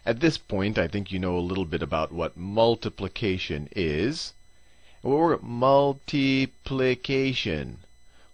at this point, I think you know a little bit about what multiplication is. Multiplication.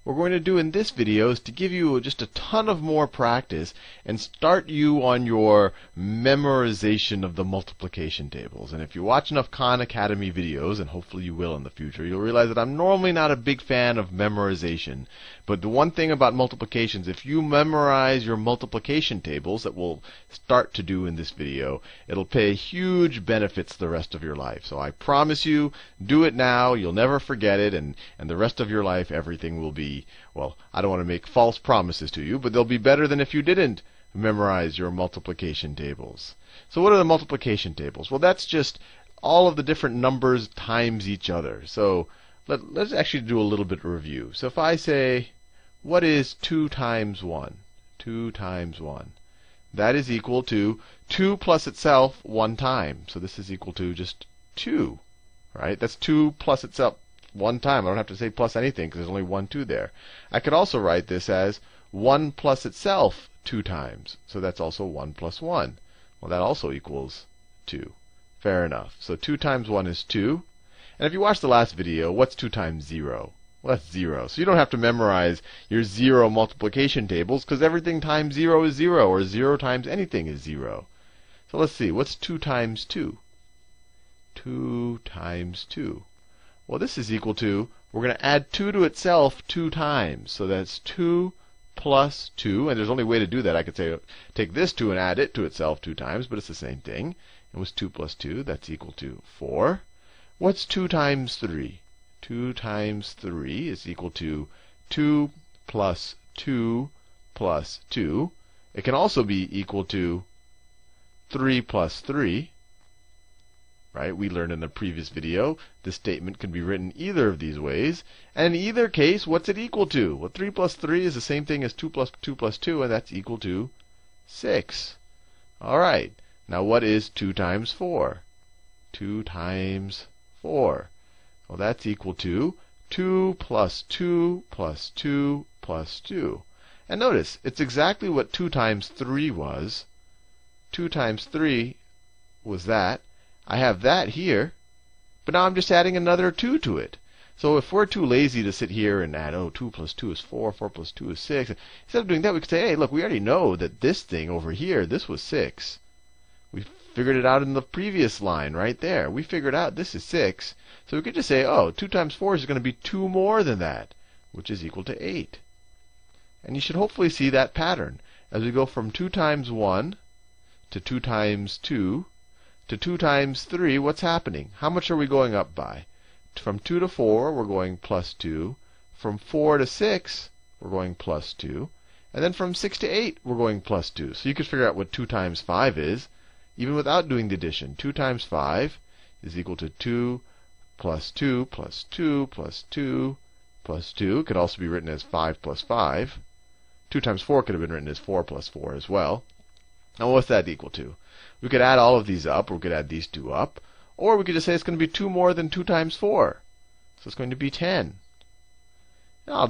What we're going to do in this video is to give you just a ton of more practice and start you on your memorization of the multiplication tables. And if you watch enough Khan Academy videos, and hopefully you will in the future, you'll realize that I'm normally not a big fan of memorization. But the one thing about multiplications, if you memorize your multiplication tables that we'll start to do in this video, it'll pay huge benefits the rest of your life. So I promise you, do it now. You'll never forget it, and the rest of your life, everything will be, well, I don't want to make false promises to you, but they'll be better than if you didn't memorize your multiplication tables. So what are the multiplication tables? Well, that's just all of the different numbers times each other. So let's actually do a little bit of review. So if I say, what is 2 times 1? 2 times 1. That is equal to 2 plus itself 1 time. So this is equal to just 2. Right? That's 2 plus itself 1 time. I don't have to say plus anything because there's only 1, 2 there. I could also write this as 1 plus itself 2 times. So that's also 1 plus 1. Well, that also equals 2. Fair enough. So 2 times 1 is 2. And if you watched the last video, what's 2 times 0? Well, that's 0. So you don't have to memorize your 0 multiplication tables because everything times 0 is 0, or 0 times anything is 0. So let's see. What's 2 times 2? 2 times 2. Well, this is equal to, we're going to add 2 to itself 2 times. So that's 2 plus 2. And there's only a way to do that. I could say, take this 2 and add it to itself 2 times, but it's the same thing. It was 2 plus 2. That's equal to 4. What's 2 times 3? 2 times 3 is equal to 2 plus 2 plus 2. It can also be equal to 3 plus 3. Right? We learned in the previous video this statement can be written either of these ways. And in either case, what's it equal to? Well, 3 plus 3 is the same thing as 2 plus 2 plus 2, and that's equal to 6. All right. Now what is 2 times 4? 2 times 4. Well, that's equal to 2 plus 2 plus 2 plus 2. And notice, it's exactly what 2 times 3 was. 2 times 3 was that. I have that here, but now I'm just adding another 2 to it. So if we're too lazy to sit here and add, 2 plus 2 is 4, 4 plus 2 is 6, instead of doing that, we could say, hey, look, we already know that this thing over here, this was 6. We figured it out in the previous line right there. We figured out this is 6. So we could just say, 2 times 4 is going to be 2 more than that, which is equal to 8. And you should hopefully see that pattern. As we go from 2 times 1 to 2 times 2 to 2 times 3, what's happening? How much are we going up by? From 2 to 4, we're going plus 2. From 4 to 6, we're going plus 2. And then from 6 to 8, we're going plus 2. So you could figure out what 2 times 5 is, even without doing the addition. 2 times 5 is equal to 2 plus 2 plus 2 plus 2 plus 2. It could also be written as 5 plus 5. 2 times 4 could have been written as 4 plus 4 as well. And what's that equal to? We could add all of these up, or we could add these 2 up. Or we could just say it's going to be 2 more than 2 times 4. So it's going to be 10. Now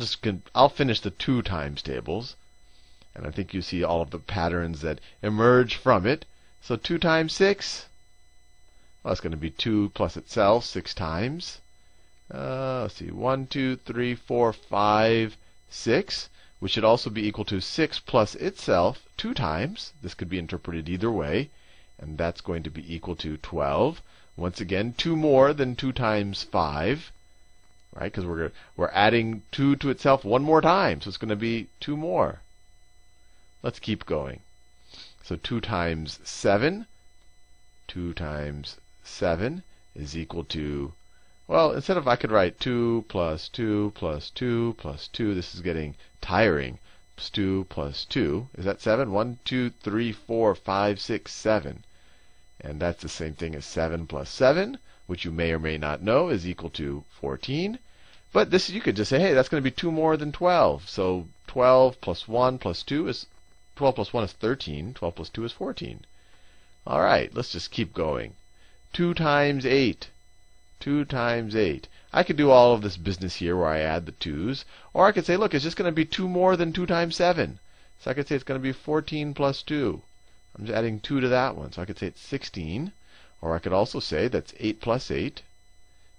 I'll finish the 2 times tables. And I think you see all of the patterns that emerge from it. So 2 times 6, well, it's going to be 2 plus itself 6 times. Let's see, 1, 2, 3, 4, 5, 6, which should also be equal to 6 plus itself 2 times. This could be interpreted either way. And that's going to be equal to 12. Once again, 2 more than 2 times 5. Right? Because we're adding 2 to itself 1 more time. So it's going to be 2 more. Let's keep going. So 2 times 7. 2 times 7 is equal to, well, instead of, I could write 2 plus 2 plus 2 plus 2. This is getting tiring. 2 plus 2. Is that 7? 1, 2, 3, 4, 5, 6, 7. And that's the same thing as 7 plus 7, which you may or may not know is equal to 14. But this, you could just say, hey, that's going to be 2 more than 12. So 12 plus 1 plus 2 is 12 plus 1 is 13. 12 plus 2 is 14. All right, let's just keep going. 2 times 8. 2 times 8. I could do all of this business here where I add the 2's. Or I could say, look, it's just going to be 2 more than 2 times 7. So I could say it's going to be 14 plus 2. I'm just adding 2 to that one. So I could say it's 16. Or I could also say that's 8 plus 8.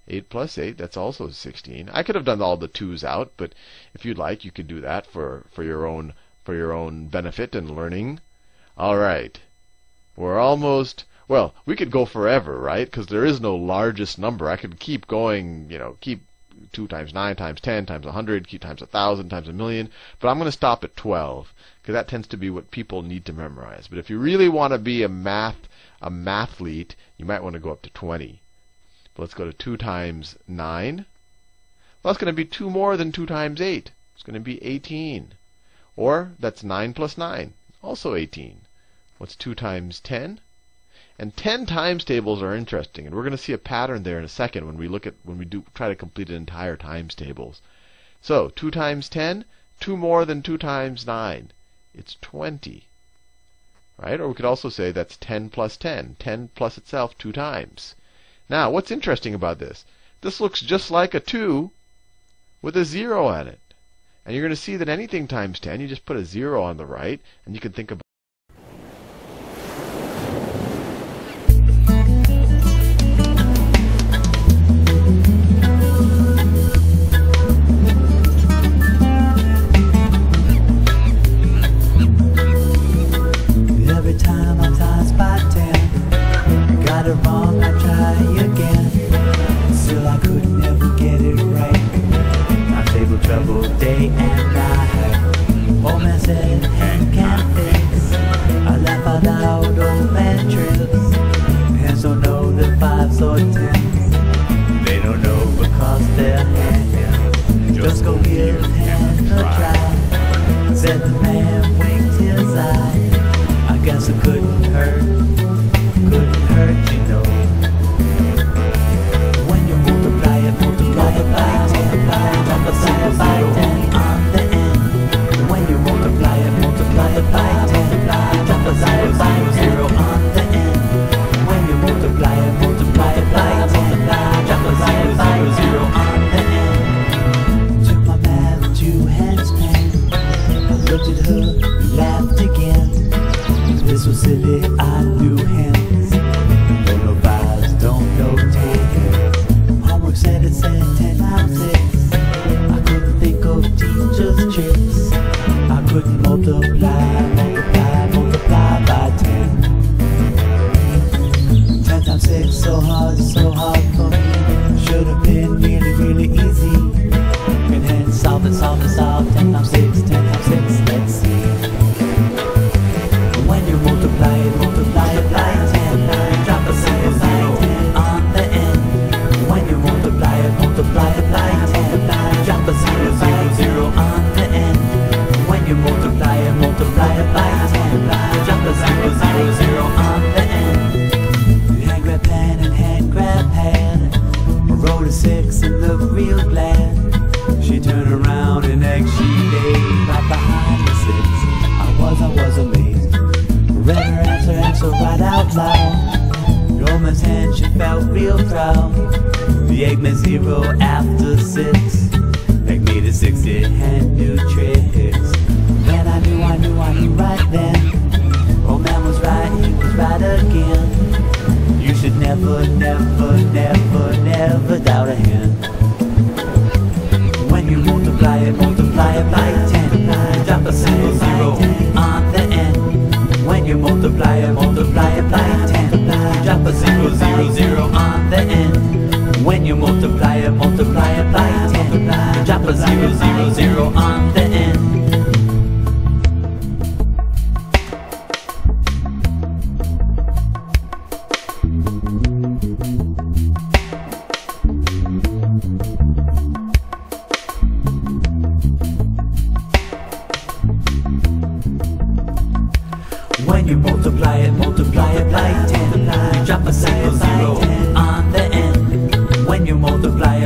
8 plus 8, that's also 16. I could have done all the 2's out, but if you'd like, you could do that for your own benefit and learning. All right. We're almost, well, we could go forever, right? Because there is no largest number. I could keep going, keep 2 times 9 times 10 times 100, keep times 1,000 times 1,000,000. But I'm going to stop at 12 because that tends to be what people need to memorize. But if you really want to be a mathlete, you might want to go up to 20. But let's go to 2 times 9. Well, that's going to be 2 more than 2 times 8. It's going to be 18. Or that's 9 plus 9, also 18. What's 2 times 10? And 10 times tables are interesting, and we're going to see a pattern there in a second when we try to complete an entire times tables. So 2 times 10, 2 more than 2 times 9. It's 20. Right? Or we could also say that's 10 plus 10. 10 plus itself 2 times. Now, what's interesting about this? This looks just like a 2 with a 0 on it. And you're going to see that anything times 10, you just put a 0 on the right, and you can think about every time I times by 10. Got it wrong, I try again. Still I could never get it right. My table trouble day and night. Old man said, hand can't fix. I laugh out loud, old man trips. Hands don't know the 5s or 10s. They don't know because they're hands. Just go give hand a try. Said the man, winked his eye. I guess it couldn't hurt, you know. When you multiply it by 10, multiply it by 10 on the end. When you multiply it by 10, multiply it by 0 on the end. When you multiply it by 10, multiply it by 0 on the end. Took my math to hands pen, I looked at her, laughed again. This was silly, I knew hands. Don't know 5s, don't know 10s. Homework said it said 10 times 6. I couldn't think of teacher's tricks. I couldn't multiply by 10. 10 times 6, so hard for me. Should have been really easy. Can hands solve. 10 times 6, 10 times 6, let's see. When you multiply it by 10, drop a single by 10 on the end. When you multiply it by 10, drop a 0 on the end. When you multiply it by 10, drop a 0 on the end. Hand grab pen and hand grab hand. I wrote a 6 and looked real glad. She turned around and egg she laid right behind the 6. I was amazed. Read her answer right out loud. Roman's hand, she felt real proud. The egg meant 0 after 6. Egg made it 60 hand new tricks. Then I knew right then. Old man was right, he was right again. You should never doubt a hand. When you multiply it by 10, drop a single 0 on the end. When you multiply it by 10, drop a 0 on the end. When you multiply it by 10, drop a 0 on the end. When you multiply it by 10, drop a single 0 on the end. When you multiply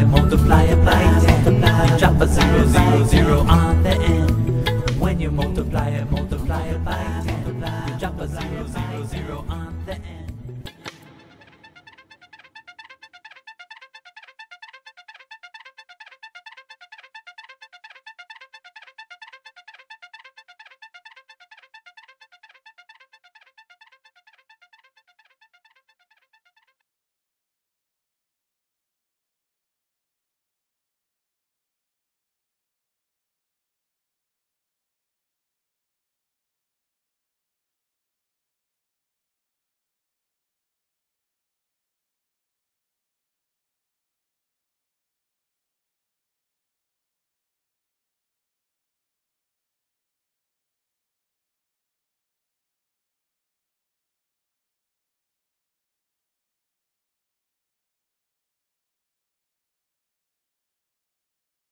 it by 10, drop a 0 on the end. When you multiply it by 10, drop a 0 on the end.